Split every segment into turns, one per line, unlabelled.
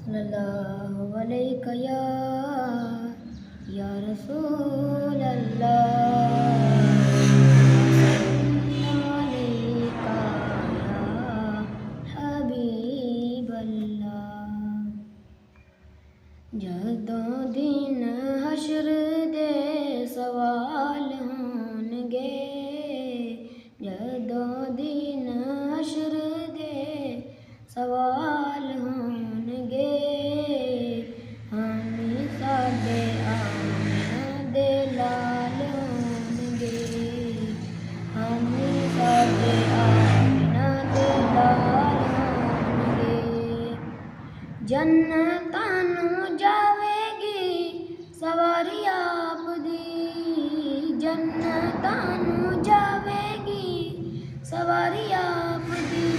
सल्लल्लाहु अलैका या रसूल अल्लाह, सल्लम अलैका या हबीब अल्लाह। जदों दिन हशर दे सवाल होणगे, जदों दिन हशर दे सवाल होणगे, हामी साडे आमिना दे लाल होणगे, हामी साडे आमिना दे लाल होणगे। जन्नतां नूं जावेगी सवारी आप दी, जन्नतां नूं जावेगी सवारी आप दी।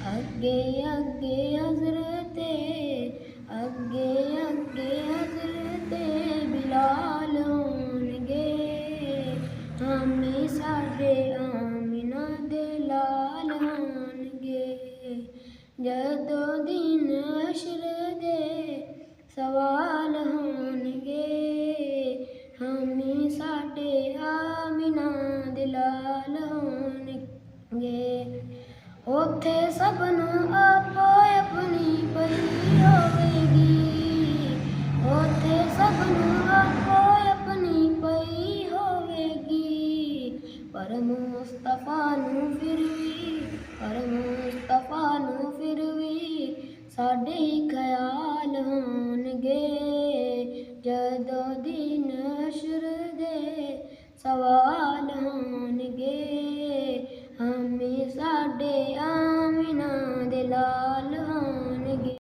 अगे अगे हज़रते, अगे अगे हज़रते बिलाल होणगे, हामी साडे आमिना दे लाल होणगे। जदों दिन हशर दे सवाल होणगे, हामी साडे आमिना दे लाल होणगे। उत्थे सबनूं आपो अपनी पई होवेगी, उत्थे सबनूं आपो अपनी पई होवेगी। पर मुस्तफा नूं फिर भी, पर मुस्तफा नूं फिर भी साडे ख्याल होणगे।